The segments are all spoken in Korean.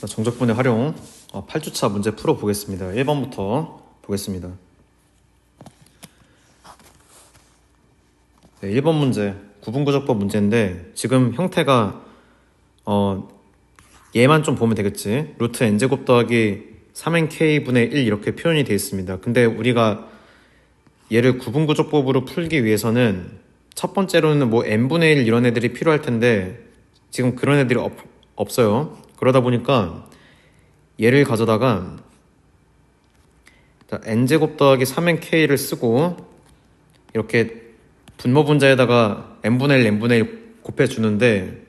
자, 정적분의 활용 8주차 문제 풀어보겠습니다. 1번부터 보겠습니다. 네, 1번 문제 구분구조법 문제인데 지금 형태가 얘만 좀 보면 되겠지. 루트 n제곱 더하기 3nk분의 1 이렇게 표현이 되어 있습니다. 근데 우리가 얘를 구분구조법으로 풀기 위해서는 첫 번째로는 뭐 n분의 1 이런 애들이 필요할 텐데 지금 그런 애들이 없어요. 그러다 보니까 얘를 가져다가 n제곱 더하기 3nk를 쓰고 이렇게 분모분자에다가 n분의 1, n분의 1 곱해주는데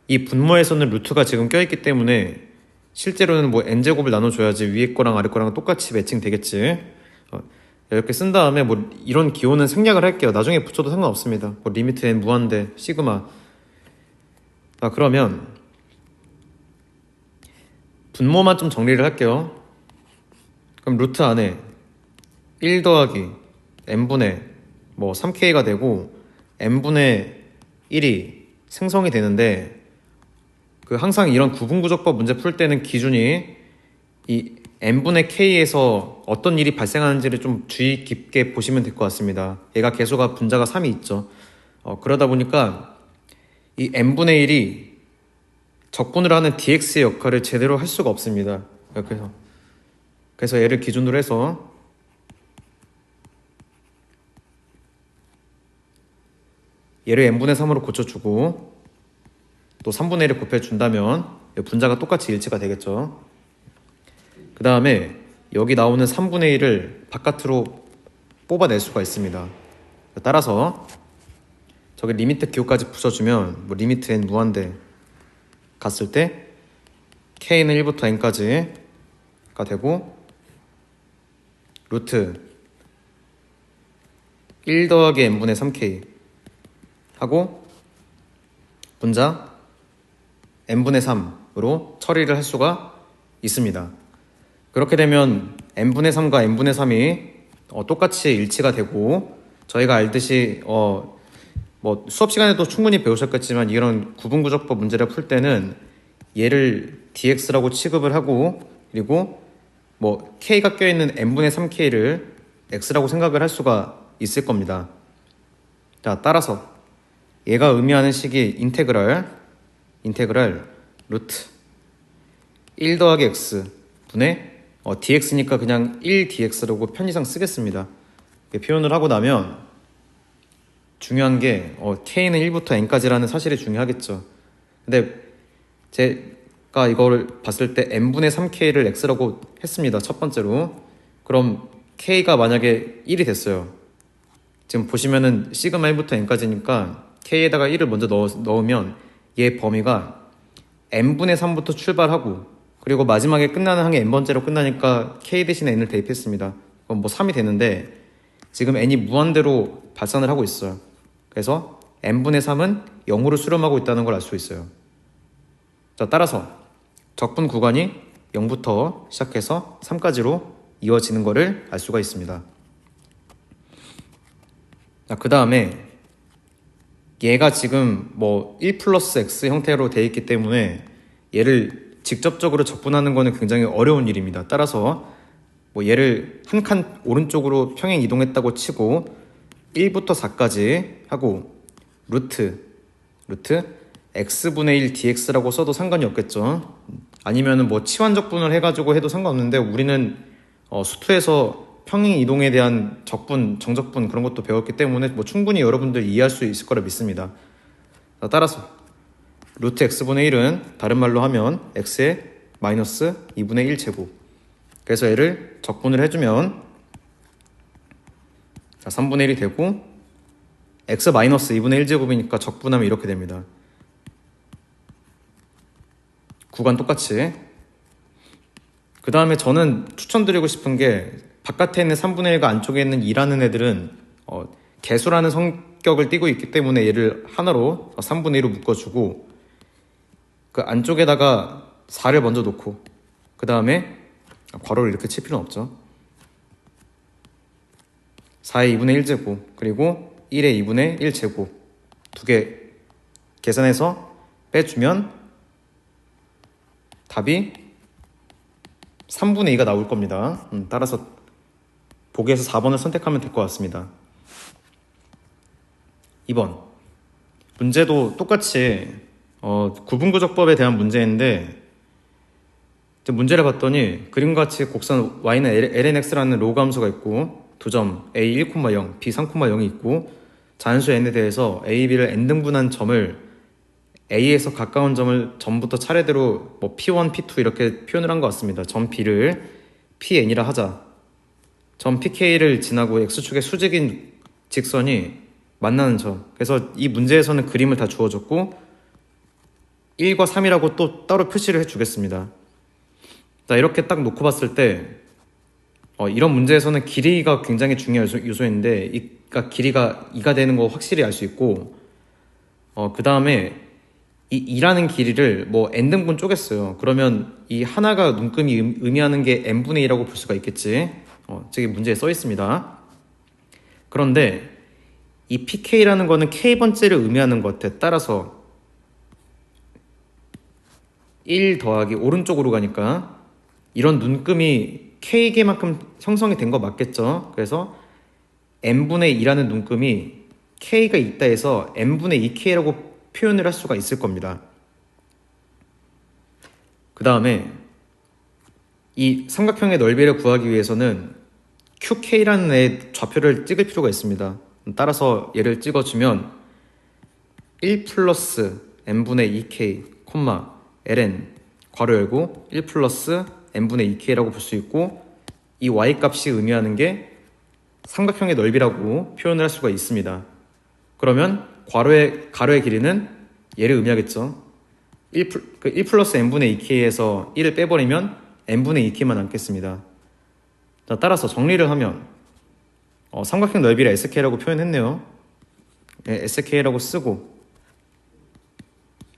이 분모에서는 루트가 지금 껴있기 때문에 실제로는 뭐 n제곱을 나눠줘야지 위에 거랑 아래 거랑 똑같이 매칭 되겠지. 이렇게 쓴 다음에 뭐 이런 기호는 생략을 할게요. 나중에 붙여도 상관없습니다. 뭐 리미트 n 무한대 시그마. 그러면 분모만 좀 정리를 할게요. 그럼 루트 안에 1 더하기 n분의 뭐 3k가 되고 n분의 1이 생성이 되는데 항상 이런 구분구조법 문제 풀 때는 기준이 이 n분의 k에서 어떤 일이 발생하는지를 좀 주의 깊게 보시면 될 것 같습니다. 얘가 개수가 분자가 3이 있죠. 그러다 보니까 이 n분의 1이 적분을 하는 dx의 역할을 제대로 할 수가 없습니다. 그래서 얘를 기준으로 해서 얘를 n분의 3으로 고쳐주고 또 3분의 1을 곱해준다면 분자가 똑같이 일치가 되겠죠. 그 다음에 여기 나오는 3분의 1을 바깥으로 뽑아낼 수가 있습니다. 따라서 저기 리미트 기호까지 붙여주면 뭐 리미트 n 무한대 갔을 때 k는 1부터 n까지가 되고 루트 1 더하기 n분의 3k 하고 분자 n분의 3으로 처리를 할 수가 있습니다. 그렇게 되면 n분의 3과 n분의 3이 똑같이 일치가 되고 저희가 알듯이 뭐 수업 시간에도 충분히 배우셨겠지만 이런 구분구조법 문제를 풀 때는 얘를 dx라고 취급을 하고 그리고 뭐 k가 껴있는 n분의 3k를 x라고 생각을 할 수가 있을 겁니다. 자, 따라서 얘가 의미하는 식이 인테그랄 루트 1 더하기 x 분의 dx니까 그냥 1dx라고 편의상 쓰겠습니다. 이렇게 표현을 하고 나면 중요한 게 k는 1부터 n까지라는 사실이 중요하겠죠. 근데 제가 이걸 봤을 때 n분의 3k를 x라고 했습니다. 첫 번째로. 그럼 k가 만약에 1이 됐어요. 지금 보시면은 시그마 1부터 n까지니까 k에다가 1을 먼저 넣으면 얘 범위가 n분의 3부터 출발하고 그리고 마지막에 끝나는 항이 n번째로 끝나니까 k 대신에 n을 대입했습니다. 그럼 뭐 3이 되는데 지금 n이 무한대로 발산을 하고 있어요. 그래서 n분의 3은 0으로 수렴하고 있다는 걸 알 수 있어요. 자, 따라서 적분 구간이 0부터 시작해서 3까지로 이어지는 것을 알 수가 있습니다. 자, 그 다음에 얘가 지금 뭐 1 플러스 x 형태로 되어 있기 때문에 얘를 직접적으로 적분하는 것은 굉장히 어려운 일입니다. 따라서 뭐 얘를 한 칸 오른쪽으로 평행 이동했다고 치고 1부터 4까지 하고 루트 x분의 1 dx라고 써도 상관이 없겠죠. 아니면은 뭐 치환적분을 해가지고 해도 상관없는데 우리는 수투에서 평행 이동에 대한 적분, 정적분 그런 것도 배웠기 때문에 뭐 충분히 여러분들 이해할 수 있을 거라 믿습니다. 따라서 루트 x분의 1은 다른 말로 하면 x의 마이너스 2분의 1 제곱. 그래서 얘를 적분을 해주면 3분의 1이 되고 x 마이너스 2분의 1 제곱이니까 적분하면 이렇게 됩니다. 구간 똑같이. 그 다음에 저는 추천드리고 싶은 게 바깥에 있는 3분의 1과 안쪽에 있는 2라는 애들은 개수라는 성격을 띠고 있기 때문에 얘를 하나로 3분의 1로 묶어주고 그 안쪽에다가 4를 먼저 놓고 그 다음에 괄호를 이렇게 칠 필요는 없죠. 4의 2분의 1 제곱 그리고 1의 2분의 1 제곱 두 개 계산해서 빼주면 답이 3분의 2가 나올 겁니다. 따라서 보기에서 4번을 선택하면 될 것 같습니다. 2번 문제도 똑같이 구분구조법에 대한 문제인데 문제를 봤더니 그림과 같이 곡선 y는 lnx라는 로그 함수가 있고 두 점 a 1,0, b 3,0이 있고 자연수 n에 대해서 a, b를 n등분한 점을 a에서 가까운 점을 전부터 차례대로 뭐 p1, p2 이렇게 표현을 한 것 같습니다. 점 b를 pn이라 하자. 점 pk를 지나고 x축의 수직인 직선이 만나는 점. 그래서 이 문제에서는 그림을 다 주어줬고 1과 3이라고 또 따로 표시를 해주겠습니다. 자, 이렇게 딱 놓고 봤을 때 이런 문제에서는 길이가 굉장히 중요한 요소인데 그러니까 길이가 2가 되는 거 확실히 알 수 있고 그 다음에 이 2라는 길이를 뭐 n등분 쪼갰어요. 그러면 이 하나가 눈금이 의미하는 게 n분의 2라고 볼 수가 있겠지. 저기 문제에 써 있습니다. 그런데 이 pk라는 거는 k번째를 의미하는 것 같아. 따라서 1 더하기 오른쪽으로 가니까 이런 눈금이 k개만큼 형성이 된 거 맞겠죠? 그래서 n분의 2라는 눈금이 k가 있다 해서 n분의 2k라고 표현을 할 수가 있을 겁니다. 그 다음에 이 삼각형의 넓이를 구하기 위해서는 qk라는 애 좌표를 찍을 필요가 있습니다. 따라서 얘를 찍어주면 1 플러스 n분의 2k, ln 괄호 열고 1 플러스 n분의 2k라고 볼 수 있고 이 y값이 의미하는 게 삼각형의 넓이라고 표현을 할 수가 있습니다. 그러면 가로의 길이는 얘를 의미하겠죠. 1 플러스 n분의 2k에서 1을 빼버리면 n분의 2k만 남겠습니다. 자, 따라서 정리를 하면 삼각형 넓이를 sk라고 표현했네요. 네, sk라고 쓰고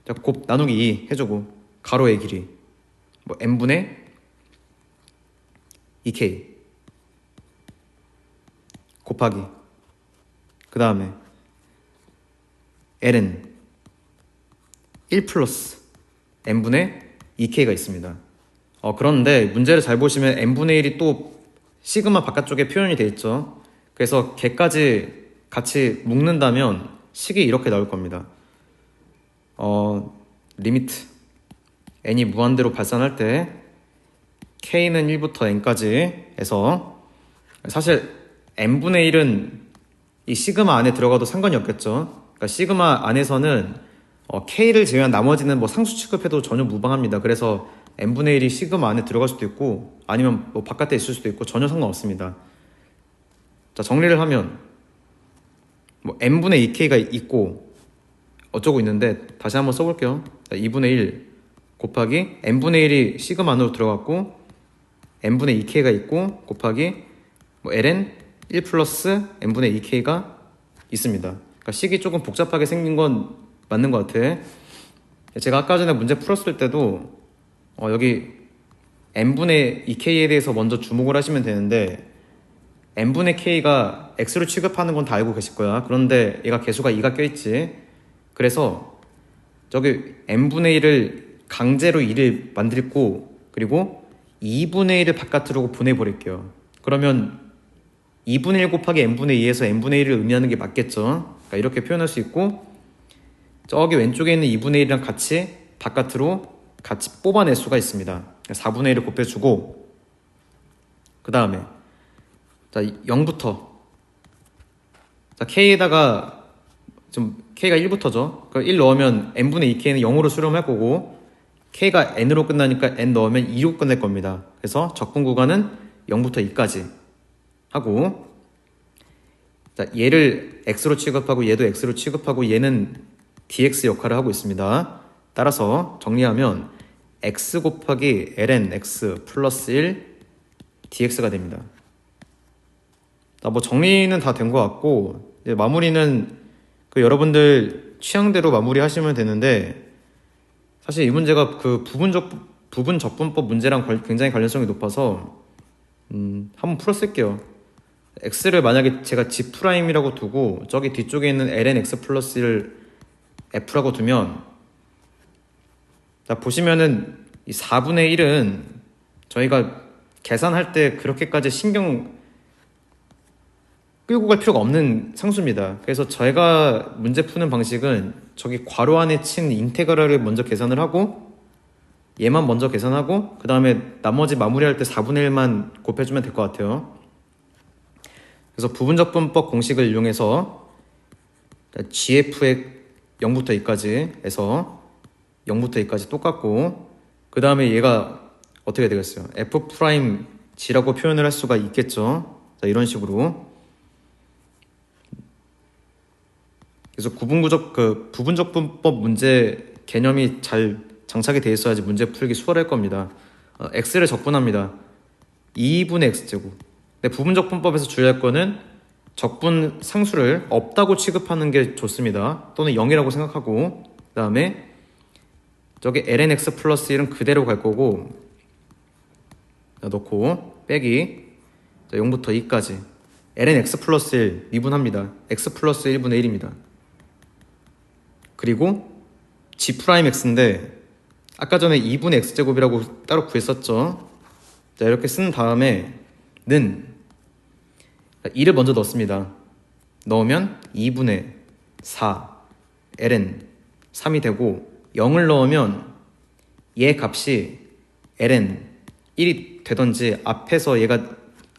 자, 곱 나누기 2 해주고 가로의 길이 뭐 n분의 2k 곱하기 그 다음에 ln 1 플러스 n분의 2k가 있습니다. 그런데 문제를 잘 보시면 n분의 1이 또 시그마 바깥쪽에 표현이 되어 있죠. 그래서 걔까지 같이 묶는다면 식이 이렇게 나올 겁니다. 리미트 n이 무한대로 발산할 때 k는 1부터 n까지 해서 사실 n분의 1은 이 시그마 안에 들어가도 상관이 없겠죠. 그러니까 시그마 안에서는 k를 제외한 나머지는 뭐 상수 취급해도 전혀 무방합니다. 그래서 n분의 1이 시그마 안에 들어갈 수도 있고 아니면 뭐 바깥에 있을 수도 있고 전혀 상관없습니다. 자, 정리를 하면 뭐 n분의 2k가 있고 어쩌고 있는데 다시 한번 써볼게요. 자, 2분의 1 곱하기 n분의 1이 시그마 안으로 들어갔고 n분의 2k가 있고 곱하기 뭐 ln 1 플러스 n분의 2k가 있습니다. 그러니까 식이 조금 복잡하게 생긴 건 맞는 것 같아. 제가 아까 전에 문제 풀었을 때도 여기 n분의 2k에 대해서 먼저 주목을 하시면 되는데 n분의 k가 x로 취급하는 건 다 알고 계실 거야. 그런데 얘가 개수가 2가 껴있지. 그래서 저기 n분의 1을 강제로 2를 만들고 그리고 2분의 1을 바깥으로 보내버릴게요. 그러면 2분의 1 곱하기 n분의 2에서 n분의 1을 의미하는 게 맞겠죠. 그러니까 이렇게 표현할 수 있고 저기 왼쪽에 있는 2분의 1이랑 같이 바깥으로 같이 뽑아낼 수가 있습니다. 4분의 1을 곱해주고 그 다음에 자 0부터 자 k에다가 좀 k가 1부터죠. 그러니까 1 넣으면 n분의 2k는 0으로 수렴할 거고 k가 n으로 끝나니까 n 넣으면 2로 끝낼 겁니다. 그래서 적분 구간은 0부터 2까지 하고 자, 얘를 x로 취급하고 얘도 x로 취급하고 얘는 dx 역할을 하고 있습니다. 따라서 정리하면 x 곱하기 ln x 플러스 1 dx가 됩니다. 자, 뭐 정리는 다 된 것 같고 이제 마무리는 그 여러분들 취향대로 마무리 하시면 되는데 사실 이 문제가 그 부분 적분법 문제랑 굉장히 관련성이 높아서 한번 풀어쓸게요. x를 만약에 제가 g'이라고 두고 저기 뒤쪽에 있는 ln x 플러스 1을 f라고 두면 자 보시면은 이 4분의 1은 저희가 계산할 때 그렇게까지 신경 끌고 갈 필요가 없는 상수입니다. 그래서 저희가 문제 푸는 방식은 저기 괄호 안에 친 인테그랄을 먼저 계산을 하고 얘만 먼저 계산하고 그 다음에 나머지 마무리할 때 4분의 1만 곱해주면 될 것 같아요. 그래서 부분적분법 공식을 이용해서 gf의 0부터 2까지 해서 0부터 2까지 똑같고 그 다음에 얘가 어떻게 되겠어요? f'g라고 표현을 할 수가 있겠죠. 자, 이런 식으로. 그래서 부분적분법 문제 개념이 잘 장착이 되어 있어야지 문제 풀기 수월할 겁니다. x를 적분합니다. 2분의 x제곱. 근데 부분적분법에서 주의할 거는 적분 상수를 없다고 취급하는 게 좋습니다. 또는 0이라고 생각하고 그 다음에 저기 lnx 플러스 1은 그대로 갈 거고 넣고 빼기 0부터 2까지 lnx 플러스 1 미분합니다. x 플러스 1분의 1입니다. 그리고 g'x인데 아까 전에 2분의 x제곱이라고 따로 구했었죠. 자, 이렇게 쓴 다음에 는 2를 먼저 넣습니다. 넣으면 2분의 4 ln 3이 되고 0을 넣으면 얘 값이 ln 1이 되던지 앞에서 얘가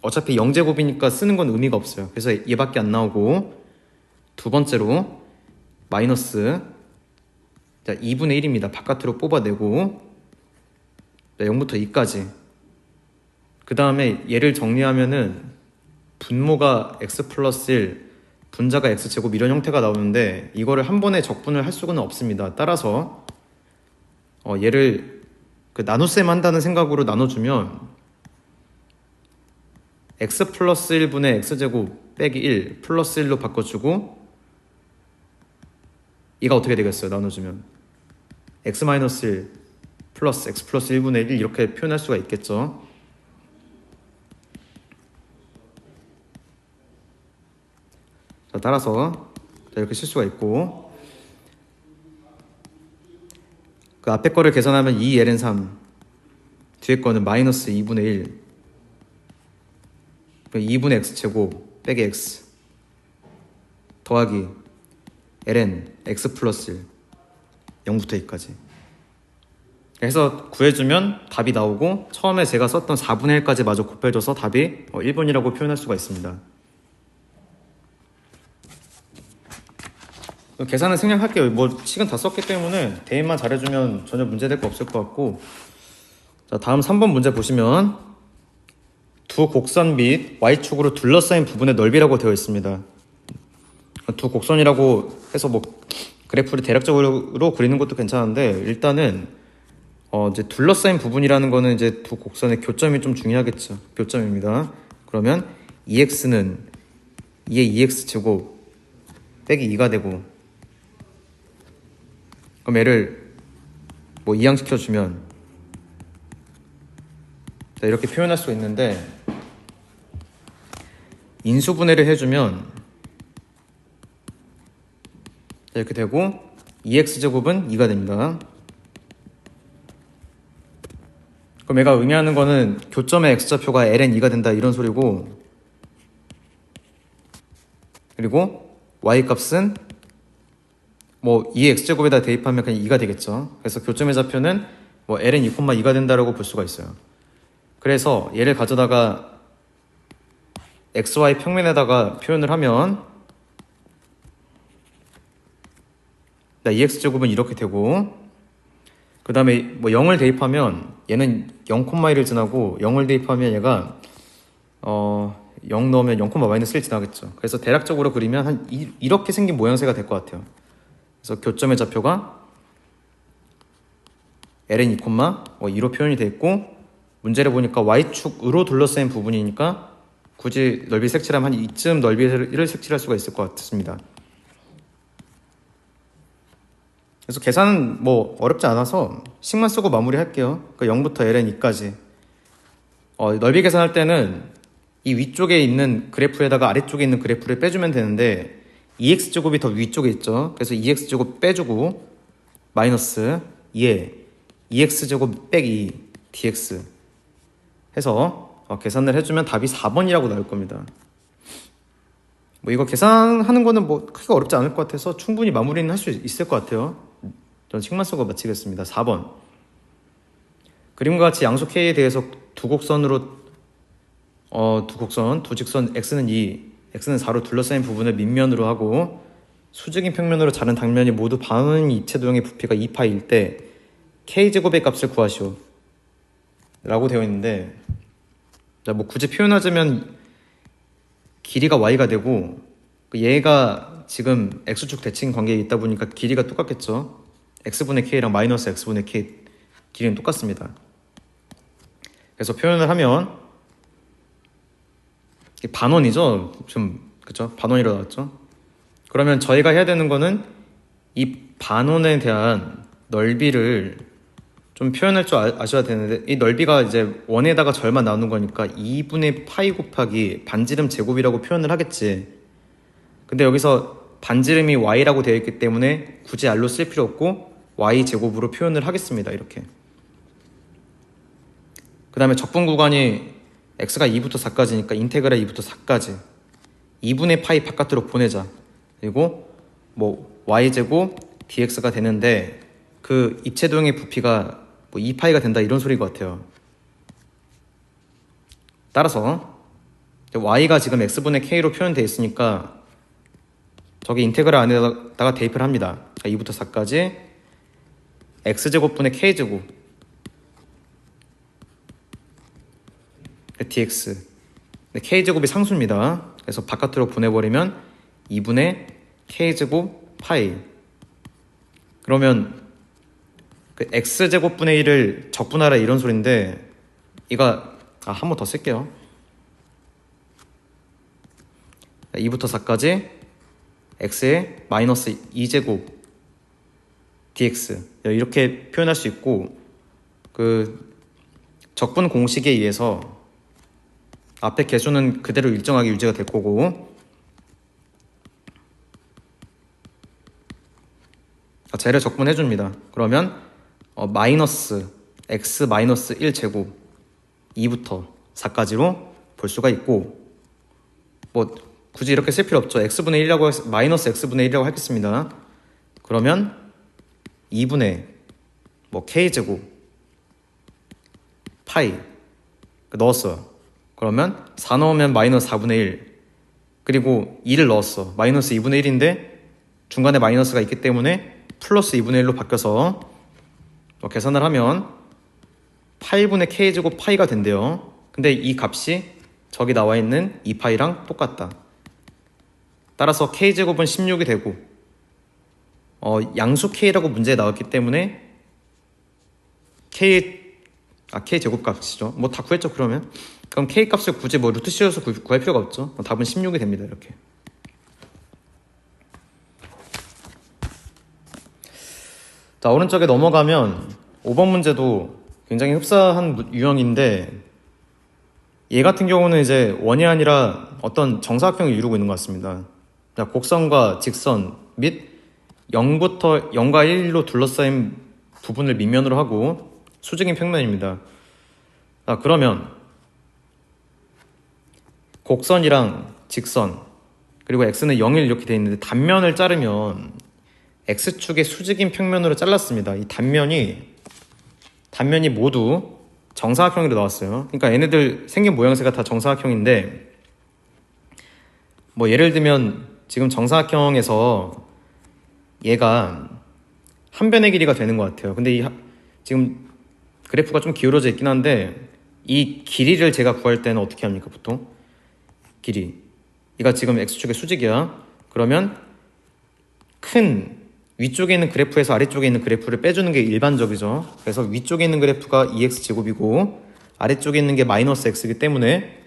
어차피 0제곱이니까 쓰는 건 의미가 없어요. 그래서 얘밖에 안 나오고 두 번째로 마이너스 2분의 1입니다. 바깥으로 뽑아내고 0부터 2까지 그 다음에 얘를 정리하면은 분모가 x 플러스 1 분자가 x제곱 이런 형태가 나오는데 이거를 한 번에 적분을 할 수는 없습니다. 따라서 얘를 나눗셈 한다는 생각으로 나눠주면 x 플러스 1분의 x제곱 빼기 1 플러스 1로 바꿔주고 얘가 어떻게 되겠어요? 나눠주면 x 마이너스 1 플러스 x 플러스 1분의 1 이렇게 표현할 수가 있겠죠. 자, 따라서 이렇게 쓸 수가 있고 그 앞에 거를 계산하면 2ln 3 뒤에 거는 마이너스 2분의 1 2분의 x제곱 빼기 x 더하기 ln x 플러스 1 0부터 2까지 해서 구해주면 답이 나오고 처음에 제가 썼던 4분의 1까지 마저 곱해줘서 답이 1번이라고 표현할 수가 있습니다. 계산은 생략할게요. 시간 다 썼기 때문에 대입만 잘해주면 전혀 문제될 거 없을 것 같고 자, 다음 3번 문제 보시면 두 곡선 및 y축으로 둘러싸인 부분의 넓이라고 되어 있습니다. 두 곡선이라고 해서 그래프를 대략적으로 그리는 것도 괜찮은데 일단은 이제 둘러싸인 부분이라는 거는 이제 두 곡선의 교점이 좀 중요하겠죠. 교점입니다. 그러면 2x는 2의 2x 제곱 빼기 2가 되고 그럼 얘를 이항시켜주면 자, 이렇게 표현할 수 있는데 인수분해를 해주면 자, 이렇게 되고 2x제곱은 2가 됩니다. 그럼 얘가 의미하는 거는 교점의 x좌표가 ln2가 된다 이런 소리고 그리고 y값은 2의 x제곱에다 대입하면 그냥 2가 되겠죠. 그래서 교점의 좌표는 ln2,2가 된다라고 볼 수가 있어요. 그래서 얘를 가져다가 xy 평면에다가 표현을 하면 2x제곱은 이렇게 되고 그 다음에 0을 대입하면 얘는 0,1을 지나고 0을 대입하면 얘가 0 넣으면 0,-1 지나겠죠. 그래서 대략적으로 그리면 이렇게 생긴 모양새가 될 것 같아요. 그래서 교점의 좌표가 ln2,2로 표현이 되어 있고 문제를 보니까 y축으로 둘러싸인 부분이니까 굳이 넓이 색칠하면 한 이쯤 넓이를 색칠할 수가 있을 것 같습니다. 그래서 계산은 어렵지 않아서 식만 쓰고 마무리할게요. 0부터 ln2까지 넓이 계산할 때는 이 위쪽에 있는 그래프에다가 아래쪽에 있는 그래프를 빼주면 되는데 2x제곱이 더 위쪽에 있죠. 그래서 2x제곱 빼주고 마이너스 2에 2x제곱 빼기 2 dx 해서 계산을 해주면 답이 4번이라고 나올 겁니다. 뭐 이거 계산하는 거는 뭐 크게 어렵지 않을 것 같아서 충분히 마무리는 할 수 있을 것 같아요. 저는 칙만 쓰고 마치겠습니다. 4번. 그림과 같이 양수 K에 대해서 두 곡선으로 두 직선 x는 2, x는 4로 둘러싸인 부분을 밑면으로 하고 수직인 평면으로 자른 당면이 모두 반원 입체도형의 부피가 2파일 때 k제곱의 값을 구하시오 라고 되어 있는데, 자, 뭐 굳이 표현하자면 길이가 y가 되고 얘가 지금 x축 대칭 관계에 있다 보니까 길이가 똑같겠죠. x분의 k랑 마이너스 x분의 k 길이는 똑같습니다. 그래서 표현을 하면 반원이죠. 좀 그쵸? 반원이라 나왔죠. 그러면 저희가 해야 되는 거는 이 반원에 대한 넓이를 좀 표현할 줄 아셔야 되는데, 이 넓이가 이제 원에다가 절만 나누는 거니까 2분의 파이 곱하기 반지름 제곱이라고 표현을 하겠지. 근데 여기서 반지름이 y라고 되어 있기 때문에 굳이 r로 쓸 필요 없고 y 제곱으로 표현을 하겠습니다. 이렇게. 그 다음에 적분 구간이 x가 2부터 4까지니까 인테그랄 2부터 4까지 2분의 파이 바깥으로 보내자. 그리고 뭐 y제곱 dx가 되는데 그 입체도형의 부피가 뭐 2파이가 된다 이런 소리인 것 같아요. 따라서 y가 지금 x분의 k로 표현되어 있으니까 저기 인테그랄 안에다가 대입을 합니다. 2부터 4까지 x제곱분의 k제곱 dx. k제곱이 상수입니다. 그래서 바깥으로 보내버리면 2분의 k제곱 파이. 그러면 그 x제곱분의 1을 적분하라 이런 소린데, 이거 한 번 더 쓸게요. 2부터 4까지 x의 마이너스 2제곱 dx 이렇게 표현할 수 있고, 그 적분 공식에 의해서 앞에 개수는 그대로 일정하게 유지가 될 거고, 쟤를 적분해 줍니다. 그러면 마이너스 x 마이너스 1제곱 2부터 4까지로 볼 수가 있고, 뭐 굳이 이렇게 쓸 필요 없죠. x분의 1이라고 마이너스 x분의 1이라고 하겠습니다. 그러면 2분의 뭐 k제곱 파이 넣었어요. 그러면 4 넣으면 마이너스 4분의 1, 그리고 2를 넣었어. 마이너스 2분의 1인데 중간에 마이너스가 있기 때문에 플러스 2분의 1로 바뀌어서 계산을 하면 8분의 k제곱 파이가 된대요. 근데 이 값이 저기 나와 있는 2파이랑 똑같다. 따라서 k제곱은 16이 되고 양수 k라고 문제에 나왔기 때문에 k제곱 값이죠. 뭐 다 구했죠. 그러면 그럼 k 값을 굳이 뭐 루트 씌워서 구할 필요가 없죠. 답은 16이 됩니다. 이렇게. 자, 오른쪽에 넘어가면 5번 문제도 굉장히 흡사한 유형인데, 얘 같은 경우는 이제 원이 아니라 어떤 정사각형을 이루고 있는 것 같습니다. 자, 곡선과 직선 및 0과 1로 둘러싸인 부분을 밑면으로 하고 수직인 평면입니다. 자, 그러면 곡선이랑 직선 그리고 x는 0, 1 이렇게 되어 있는데 단면을 자르면 x축의 수직인 평면으로 잘랐습니다. 이 단면이 모두 정사각형으로 나왔어요. 그러니까 얘네들 생긴 모양새가 다 정사각형인데, 뭐 예를 들면 지금 정사각형에서 얘가 한 변의 길이가 되는 것 같아요. 근데 지금 그래프가 좀 기울어져 있긴 한데, 이 길이를 제가 구할 때는 어떻게 합니까? 보통 길이, 얘가 지금 x축의 수직이야. 그러면 큰 위쪽에 있는 그래프에서 아래쪽에 있는 그래프를 빼주는 게 일반적이죠. 그래서 위쪽에 있는 그래프가 2x제곱이고 아래쪽에 있는 게 마이너스 x이기 때문에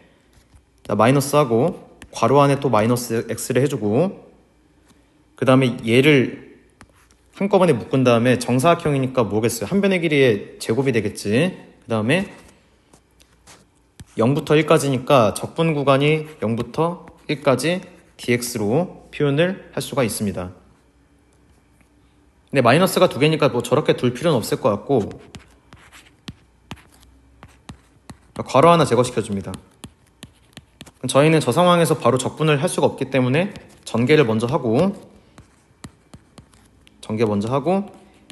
마이너스하고 괄호 안에 또 마이너스 x를 해주고, 그 다음에 얘를 한꺼번에 묶은 다음에 정사각형이니까 뭐겠어요? 한 변의 길이의 제곱이 되겠지. 그 다음에 0부터 1까지니까 적분 구간이 0부터 1까지 dx로 표현을 할 수가 있습니다. 근데 마이너스가 두 개니까 뭐 저렇게 둘 필요는 없을 것 같고, 괄호 하나 제거시켜줍니다. 저희는 저 상황에서 바로 적분을 할 수가 없기 때문에 전개를 먼저 하고,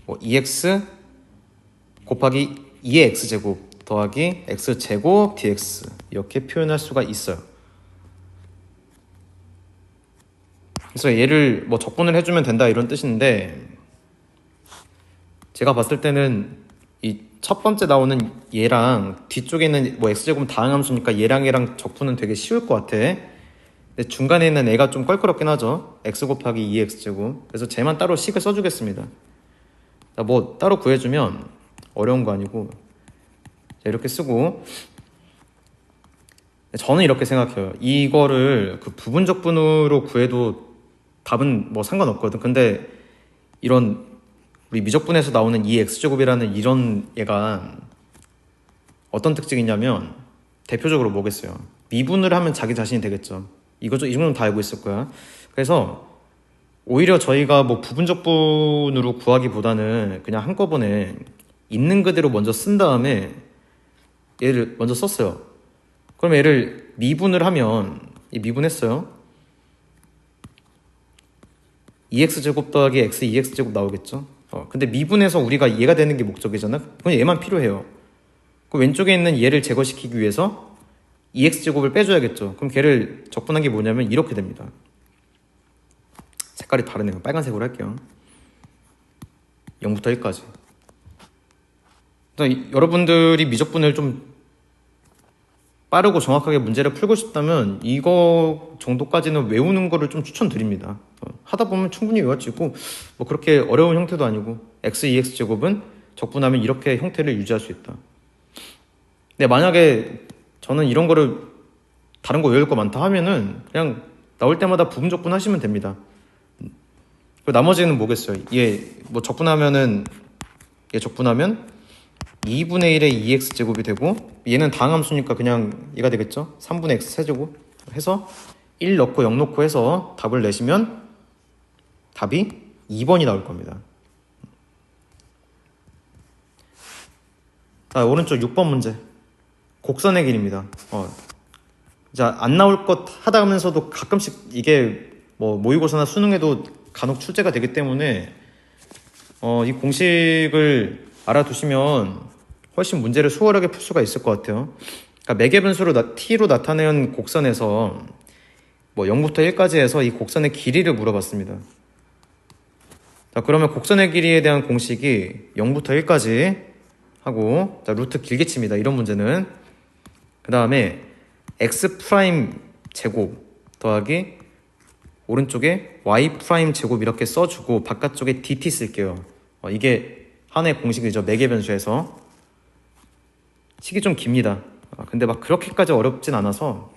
뭐 2x 곱하기 2의 x제곱 더하기 x제곱 dx 이렇게 표현할 수가 있어요. 그래서 얘를 뭐 적분을 해주면 된다 이런 뜻인데, 제가 봤을 때는 이 첫 번째 나오는 얘랑 뒤쪽에 있는 뭐 x제곱은 다항함수니까 얘랑 적분은 되게 쉬울 것 같아. 근데 중간에 있는 애가 좀 껄끄럽긴 하죠. x 곱하기 2x제곱. 그래서 쟤만 따로 식을 써주겠습니다. 뭐 따로 구해주면 어려운 거 아니고 이렇게 쓰고, 저는 이렇게 생각해요. 이거를 그 부분적분으로 구해도 답은 뭐 상관없거든. 근데 이런 우리 미적분에서 나오는 이 x제곱이라는 이런 얘가 어떤 특징이 있냐면, 대표적으로 뭐겠어요? 미분을 하면 자기 자신이 되겠죠. 이 정도는 다 알고 있을 거야. 그래서 오히려 저희가 뭐 부분적분으로 구하기보다는 그냥 한꺼번에 있는 그대로 먼저 쓴 다음에 얘를 먼저 썼어요. 그럼 얘를 미분을 하면, 미분했어요. 2x제곱 더하기 x 2x제곱 나오겠죠. 근데 미분해서 우리가 얘가 되는 게 목적이잖아. 그럼 얘만 필요해요. 그 왼쪽에 있는 얘를 제거시키기 위해서 2x제곱을 빼줘야겠죠. 그럼 걔를 적분한 게 뭐냐면 이렇게 됩니다. 색깔이 다르네요. 빨간색으로 할게요. 0부터 1까지. 여러분들이 미적분을 좀 빠르고 정확하게 문제를 풀고 싶다면 이거 정도까지는 외우는 거를 좀 추천드립니다. 하다 보면 충분히 외워지고, 뭐 그렇게 어려운 형태도 아니고, x 2x제곱은 적분하면 이렇게 형태를 유지할 수 있다. 근데 만약에 저는 이런 거를 다른 거 외울 거 많다 하면은 그냥 나올 때마다 부분적분 하시면 됩니다. 나머지는 뭐겠어요? 얘 뭐 적분하면 2분의 1의 2x제곱이 되고, 얘는 다항함수니까 그냥 얘가 되겠죠? 3분의 x 세제곱 해서 1 넣고 0 넣고 해서 답을 내시면 답이 2번이 나올 겁니다. 오른쪽 6번 문제. 곡선의 길입니다. 자, 안 나올 것 하다 하면서도 가끔씩 이게 뭐 모의고사나 수능에도 간혹 출제가 되기 때문에 이 공식을 알아두시면 훨씬 문제를 수월하게 풀 수가 있을 것 같아요. 그러니까 매개분수로 t로 나타낸 곡선에서 뭐 0부터 1까지 해서 이 곡선의 길이를 물어봤습니다. 자, 그러면 곡선의 길이에 대한 공식이 0부터 1까지 하고, 자, 루트 길게 칩니다. 이런 문제는. 그 다음에 x 프라임 제곱 더하기 오른쪽에 y 프라임 제곱 이렇게 써주고 바깥쪽에 dt 쓸게요. 이게 하나의 공식이죠. 매개변수에서. 식이 좀 깁니다. 근데 막 그렇게까지 어렵진 않아서.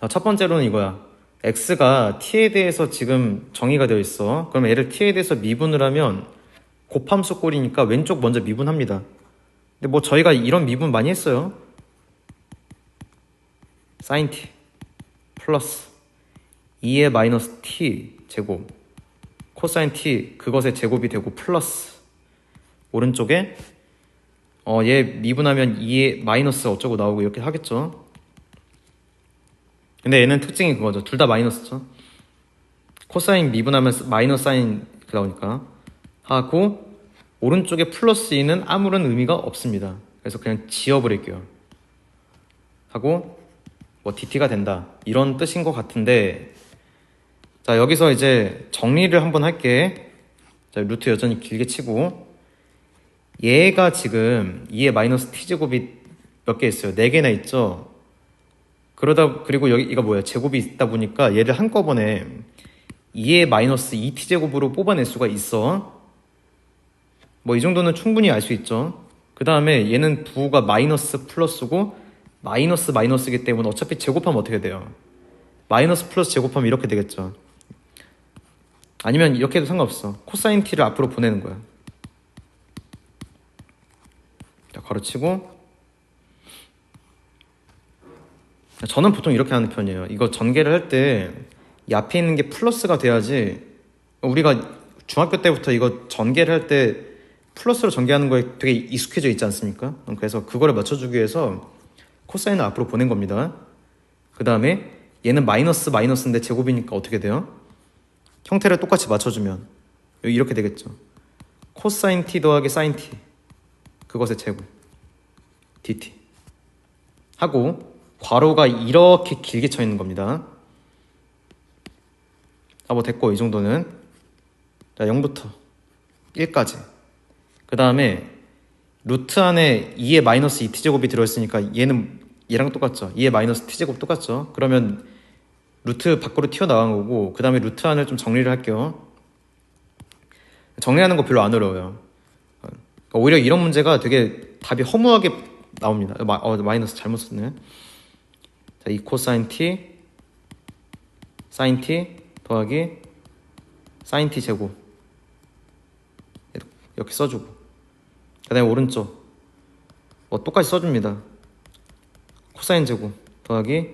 첫 번째로는 이거야. x가 t에 대해서 지금 정의가 되어 있어. 그럼 얘를 t에 대해서 미분을 하면 곱함수 꼴이니까 왼쪽 먼저 미분합니다. 근데 뭐 저희가 이런 미분 많이 했어요. sin t 플러스 2의 마이너스 t 제곱 코사인 t 그것의 제곱이 되고 플러스 오른쪽에 얘 미분하면 2의 마이너스 어쩌고 나오고 이렇게 하겠죠. 근데 얘는 특징이 그거죠. 둘 다 마이너스죠. 코사인 미분하면 마이너스 사인 나오니까 하고, 오른쪽에 플러스 2는 아무런 의미가 없습니다. 그래서 그냥 지워버릴게요. 하고 뭐 dt가 된다 이런 뜻인 것 같은데, 자, 여기서 이제 정리를 한번 할게. 자, 루트 여전히 길게 치고, 얘가 지금 2의 마이너스 t제곱이 몇 개 있어요? 4개나 있죠? 그리고 여기 이거 뭐야? 제곱이 있다 보니까 얘를 한꺼번에 2의 마이너스 2t제곱으로 뽑아낼 수가 있어. 뭐 이 정도는 충분히 알 수 있죠. 그 다음에 얘는 부호가 마이너스 플러스고 마이너스 마이너스이기 때문에 어차피 제곱하면 어떻게 돼요? 마이너스 플러스 제곱하면 이렇게 되겠죠. 아니면 이렇게 해도 상관없어. 코사인 t를 앞으로 보내는 거야. 자, 가로치고, 저는 보통 이렇게 하는 편이에요. 이거 전개를 할 때 이 앞에 있는 게 플러스가 돼야지. 우리가 중학교 때부터 이거 전개를 할 때 플러스로 전개하는 거에 되게 익숙해져 있지 않습니까? 그래서 그거를 맞춰주기 위해서 코사인을 앞으로 보낸 겁니다. 그 다음에 얘는 마이너스인데 제곱이니까 어떻게 돼요? 형태를 똑같이 맞춰주면 여기 이렇게 되겠죠. 코사인 t 더하기 사인 t 그것의 제곱 dt 하고 괄호가 이렇게 길게 쳐 있는 겁니다. 뭐 됐고 이 정도는. 자, 0부터 1까지. 그 다음에 루트 안에 2의 마이너스 2t제곱이 들어있으니까 얘는 얘랑 똑같죠. 2의 마이너스 t제곱 똑같죠. 그러면 루트 밖으로 튀어나간 거고, 그 다음에 루트 안을 좀 정리를 할게요. 정리하는 거 별로 안 어려워요. 그러니까 오히려 이런 문제가 되게 답이 허무하게 나옵니다. 마이너스 잘못 썼네. 자, 2 코사인 t 사인 t 더하기 사인 t 제곱 이렇게 써주고, 그 다음에 오른쪽 똑같이 써줍니다. 코사인 제곱 더하기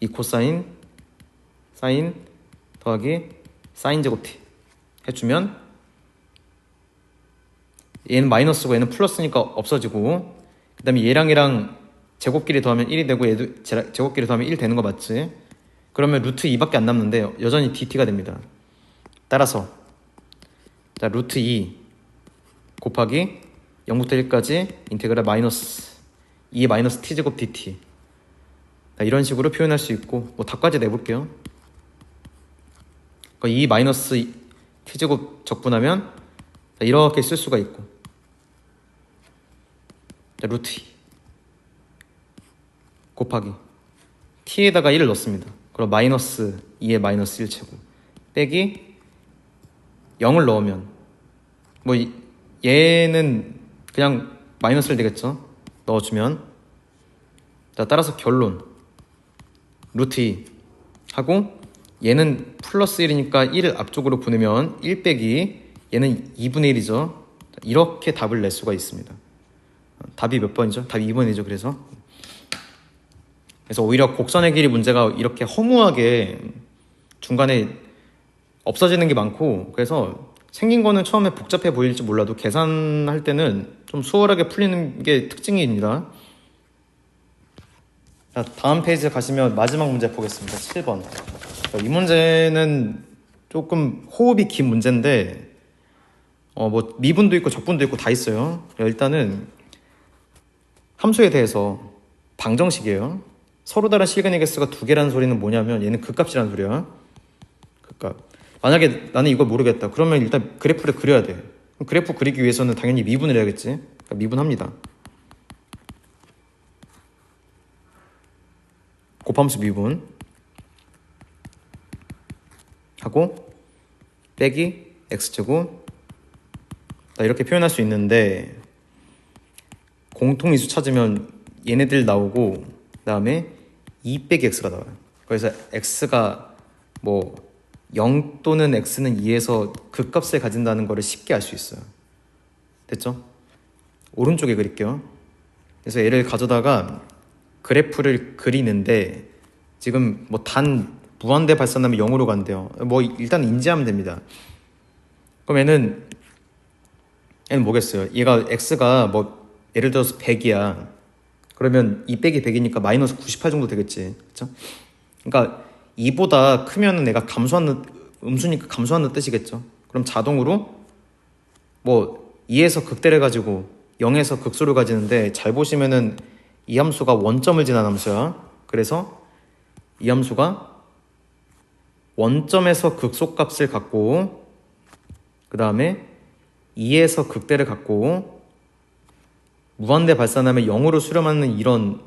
2 코사인 사인 더하기 사인 제곱 t 해주면 얘는 마이너스고 얘는 플러스니까 없어지고, 그 다음에 얘랑 제곱끼리 더하면 1이 되고 얘도 제곱끼리 더하면 1 되는 거 맞지? 그러면 루트 2밖에 안 남는데 여전히 dt가 됩니다. 따라서 자, 루트 2 곱하기 0부터 1까지 인테그랄 마이너스 2의 마이너스 t제곱 dt. 자, 이런 식으로 표현할 수 있고, 뭐 답까지 내볼게요. 2 마이너스 t제곱 적분하면 자, 이렇게 쓸 수가 있고, 자, 루트 2 곱하기 t에다가 1을 넣습니다. 그럼 마이너스 2의 마이너스 1제곱 빼기 0을 넣으면 뭐 얘는 그냥 마이너스를 되겠죠. 넣어주면. 자, 따라서 결론 루트 2 하고 얘는 플러스 1이니까 1을 앞쪽으로 보내면 1 빼기 얘는 2분의 1이죠. 이렇게 답을 낼 수가 있습니다. 답이 몇 번이죠? 답이 2번이죠. 그래서 오히려 곡선의 길이 문제가 이렇게 허무하게 중간에 없어지는 게 많고, 그래서 생긴 거는 처음에 복잡해 보일지 몰라도 계산할 때는 좀 수월하게 풀리는 게 특징입니다. 자, 다음 페이지 가시면 마지막 문제 보겠습니다. 7번. 이 문제는 조금 호흡이 긴 문제인데 뭐 미분도 있고 적분도 있고 다 있어요. 일단은 함수에 대해서 방정식이에요. 서로 다른 실근의 개수가 2개라는 소리는 뭐냐면 얘는 극값이라는 소리야. 극값. 만약에 나는 이걸 모르겠다. 그러면 일단 그래프를 그려야 돼. 그래프 그리기 위해서는 당연히 미분을 해야겠지. 그러니까 미분합니다. 곱함수 미분 하고 빼기 x제곱 이렇게 표현할 수 있는데, 공통인수 찾으면 얘네들 나오고 그 다음에 2 빼기 x가 나와요. 그래서 x가 뭐 0 또는 x는 2에서 극값을 가진다는 거를 쉽게 알 수 있어요. 됐죠? 오른쪽에 그릴게요. 그래서 얘를 가져다가 그래프를 그리는데 지금 뭐 단 무한대 발산하면 0으로 간대요. 뭐 일단 인지하면 됩니다. 그럼 얘는 뭐겠어요? 얘가 x가 뭐 예를 들어서 100이야. 그러면 2 빼기 100이니까 마이너스 98 정도 되겠지. 그쵸? 그러니까 2보다 크면은 내가 감소하는, 음수니까 감소하는 뜻이겠죠. 그럼 자동으로 뭐 2에서 극대를 가지고 0에서 극소를 가지는데, 잘 보시면은 이 함수가 원점을 지난 함수야. 그래서 이 함수가 원점에서 극소값을 갖고 그 다음에 2에서 극대를 갖고 무한대 발산하면 0으로 수렴하는 이런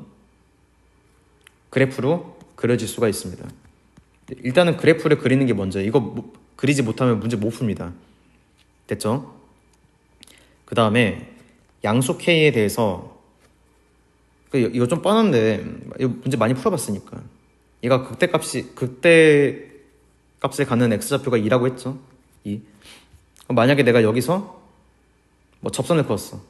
그래프로 그려질 수가 있습니다. 일단은 그래프를 그리는 게 먼저예요. 이거 그리지 못하면 문제 못 풉니다. 됐죠? 그 다음에 양수 K에 대해서, 이거 좀 뻔한데 이거 문제 많이 풀어봤으니까, 얘가 극대 값을 갖는 x좌표가 2라고 했죠. 2. 그럼 만약에 내가 여기서 뭐 접선을 그었어.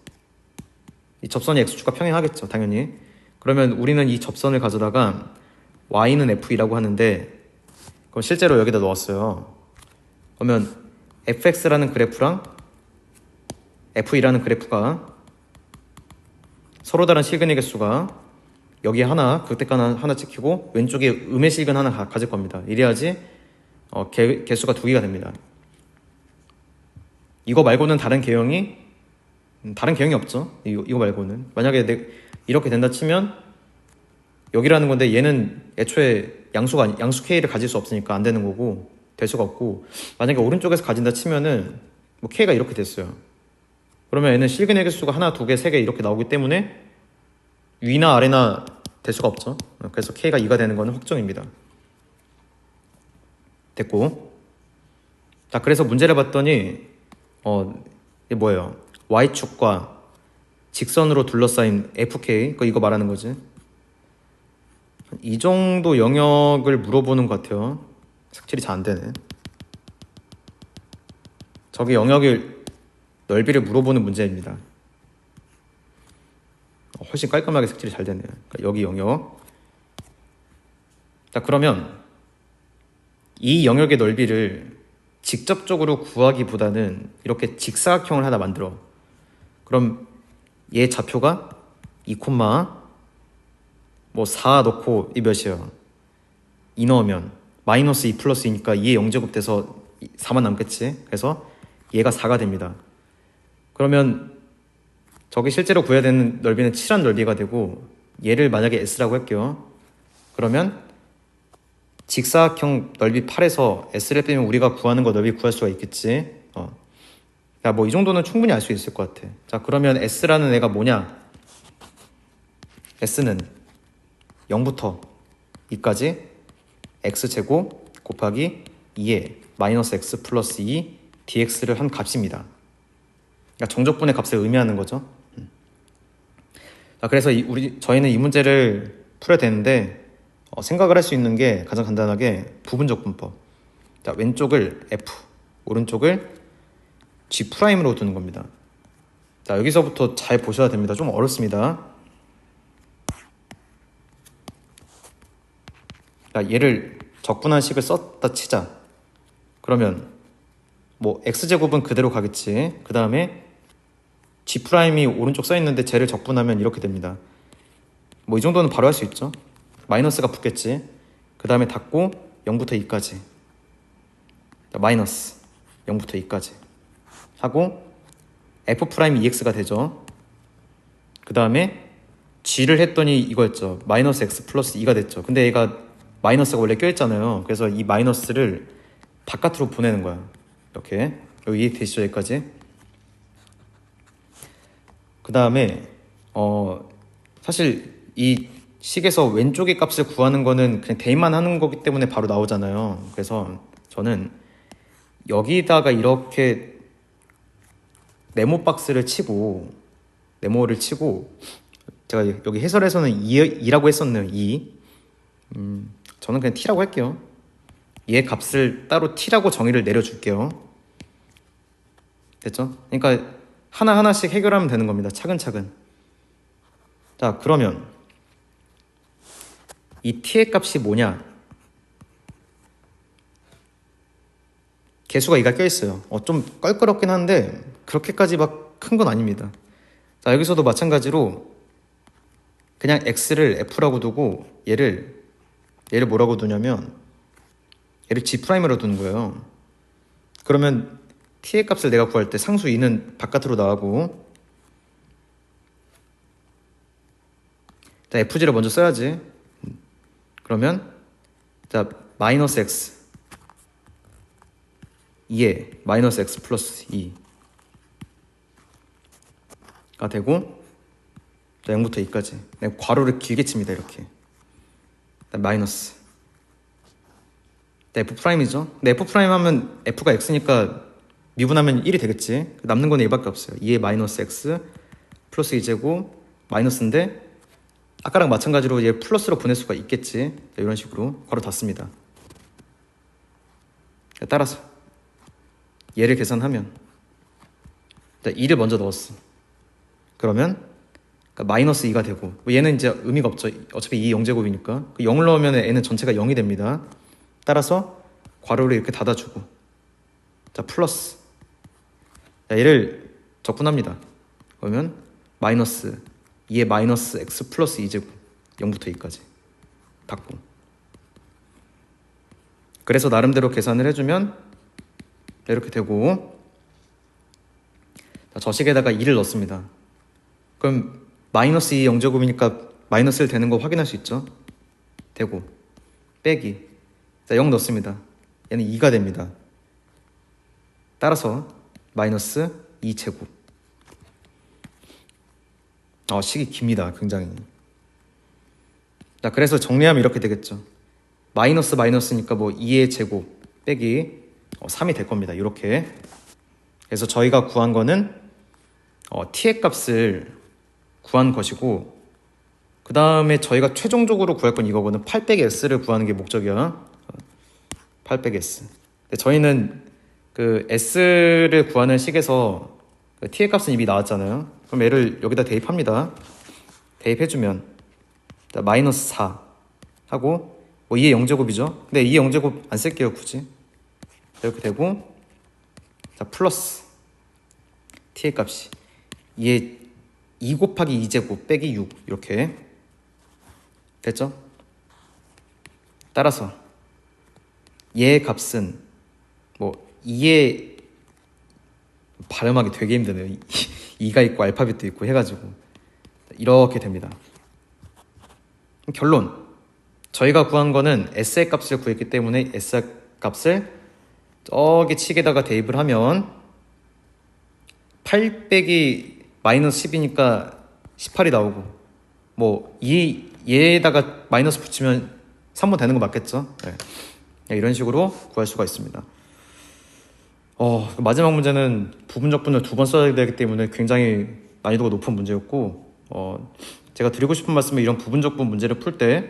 이 접선이 x축과 평행하겠죠, 당연히. 그러면 우리는 이 접선을 가져다가 y는 f2라고 하는데, 그럼 실제로 여기다 넣었어요. 그러면 fx라는 그래프랑 F2라는 그래프가 서로 다른 실근의 개수가 여기에 하나, 극대가 하나 찍히고 왼쪽에 음의 실근 하나 가질 겁니다. 이래야지 개수가 두 개가 됩니다. 이거 말고는 다른 개형이 없죠. 이거 말고는. 만약에 이렇게 된다 치면 여기라는 건데 얘는 애초에 양수 K를 가질 수 없으니까 안 되는 거고 될 수가 없고, 만약에 오른쪽에서 가진다 치면은 뭐 K가 이렇게 됐어요. 그러면 얘는 실근의 개수가 하나, 두 개, 세 개 이렇게 나오기 때문에 위나 아래나 될 수가 없죠. 그래서 K가 2가 되는 거는 확정입니다. 됐고, 자, 그래서 문제를 봤더니 이게 뭐예요? Y축과 직선으로 둘러싸인 FK, 이거 말하는 거지. 이 정도 영역을 물어보는 것 같아요. 색칠이 잘 안 되네. 저기 영역의 넓이를 물어보는 문제입니다. 훨씬 깔끔하게 색칠이 잘 되네요. 그러니까 여기 영역. 자, 그러면 이 영역의 넓이를 직접적으로 구하기보다는 이렇게 직사각형을 하나 만들어. 그럼 얘 좌표가 2, 뭐 4 넣고 이 몇이에요? 2 넣으면 마이너스 2 플러스 2니까 2의 0제곱 돼서 4만 남겠지. 그래서 얘가 4가 됩니다. 그러면 저기 실제로 구해야 되는 넓이는 7한 넓이가 되고, 얘를 만약에 S라고 할게요. 그러면 직사각형 넓이 8에서 S를 빼면 우리가 구하는 거 넓이 구할 수가 있겠지. 야, 뭐 이 정도는 충분히 알 수 있을 것 같아. 자, 그러면 S라는 애가 뭐냐? S는 0부터 2까지 X제곱 곱하기 2에 마이너스 X 플러스 2 dx를 한 값입니다. 그러니까 정적분의 값을 의미하는 거죠. 자, 그래서 저희는 이 문제를 풀어야 되는데 생각을 할 수 있는 게 가장 간단하게 부분적분법. 자, 왼쪽을 F, 오른쪽을 G'으로 두는 겁니다. 자, 여기서부터 잘 보셔야 됩니다. 좀 어렵습니다. 자, 얘를 적분한 식을 썼다 치자. 그러면 뭐 X제곱은 그대로 가겠지. 그 다음에 G'이 오른쪽 써있는데 쟤를 적분하면 이렇게 됩니다. 뭐 이 정도는 바로 할 수 있죠. 마이너스가 붙겠지. 그 다음에 닫고 0부터 2까지. 마이너스 0부터 2까지 하고 F'EX가 되죠. 그 다음에 G를 했더니 이거였죠. 마이너스 X 플러스 2가 됐죠. 근데 얘가 마이너스가 원래 껴있잖아요. 그래서 이 마이너스를 바깥으로 보내는 거야. 이렇게. 여기 이해되시죠? 여기까지. 그 다음에 사실 이 식에서 왼쪽의 값을 구하는 거는 그냥 대입만 하는 거기 때문에 바로 나오잖아요. 그래서 저는 여기다가 이렇게 네모를 치고 제가 여기 해설에서는 2라고 했었네요. 2. 저는 그냥 t라고 할게요. 얘 값을 따로 t라고 정의를 내려줄게요. 됐죠? 그러니까 하나하나씩 해결하면 되는 겁니다. 차근차근. 자, 그러면 이 t의 값이 뭐냐? 개수가 2가 껴있어요. 좀 껄끄럽긴 한데 그렇게까지 막 큰 건 아닙니다. 자, 여기서도 마찬가지로 그냥 x를 f라고 두고 얘를 뭐라고 두냐면 얘를 G'으로 두는 거예요. 그러면 t의 값을 내가 구할 때 상수 2는 바깥으로 나가고, 자, fg를 먼저 써야지. 그러면 자, 마이너스 x 2에 마이너스 x 플러스 2가 되고, 자, 0부터 2까지 내가 괄호를 길게 칩니다. 이렇게 마이너스 F'이죠. 근데 F' 하면 F가 X니까 미분하면 1이 되겠지. 남는 건 1밖에 없어요. 2에 마이너스 X 플러스 2제곱 마이너스인데 아까랑 마찬가지로 얘 플러스로 보낼 수가 있겠지. 자, 이런 식으로 괄호 닫습니다. 따라서 얘를 계산하면, 자, 2를 먼저 넣었어. 그러면 마이너스 2가 되고, 얘는 이제 의미가 없죠. 어차피 2 0제곱이니까 0을 넣으면 애는 전체가 0이 됩니다. 따라서 괄호를 이렇게 닫아주고, 자, 플러스. 자, 얘를 적분합니다. 그러면 마이너스 2의 마이너스 x 플러스 2제곱 0부터 2까지 닫고, 그래서 나름대로 계산을 해주면 이렇게 되고, 자, 저식에다가 2를 넣습니다. 그럼 마이너스 2 0제곱이니까 마이너스 1 되는 거 확인할 수 있죠. 되고 빼기, 자, 0 넣습니다. 얘는 2가 됩니다. 따라서 마이너스 2제곱. 식이 깁니다. 굉장히. 자, 그래서 정리하면 이렇게 되겠죠. 마이너스 마이너스니까 뭐 2의 제곱 빼기 3이 될 겁니다. 이렇게. 그래서 저희가 구한 거는 t의 값을 구한 것이고, 그 다음에 저희가 최종적으로 구할 건 이거거든. 8 빼기 s를 구하는 게 목적이야. 8 빼기 s. 근데 저희는 그 s를 구하는 식에서 t의 값은 이미 나왔잖아요. 그럼 얘를 여기다 대입합니다. 대입해주면 마이너스 4 하고 뭐 2의 0제곱이죠. 근데 2의 0제곱 안 쓸게요, 굳이. 이렇게 되고, 자, 플러스 t의 값이 2 곱하기 2제곱 빼기 6 이렇게 됐죠? 따라서 얘의 값은 뭐 2의, 발음하기 되게 힘드네요. 2가 있고 알파벳도 있고 해가지고 이렇게 됩니다. 결론, 저희가 구한 거는 s의 값을 구했기 때문에 s의 값을 저기 칙에다가 대입을 하면 8 빼기 마이너스 10이니까 18이 나오고, 뭐 얘에다가 마이너스 붙이면 3번 되는 거 맞겠죠? 네. 이런 식으로 구할 수가 있습니다. 마지막 문제는 부분적분을 2번 써야 되기 때문에 굉장히 난이도가 높은 문제였고, 제가 드리고 싶은 말씀은 이런 부분적분 문제를 풀 때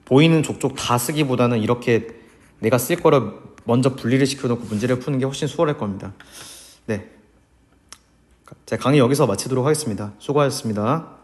보이는 족족 다 쓰기보다는 이렇게 내가 쓸 거를 먼저 분리를 시켜놓고 문제를 푸는 게 훨씬 수월할 겁니다. 네, 제 강의 여기서 마치도록 하겠습니다. 수고하셨습니다.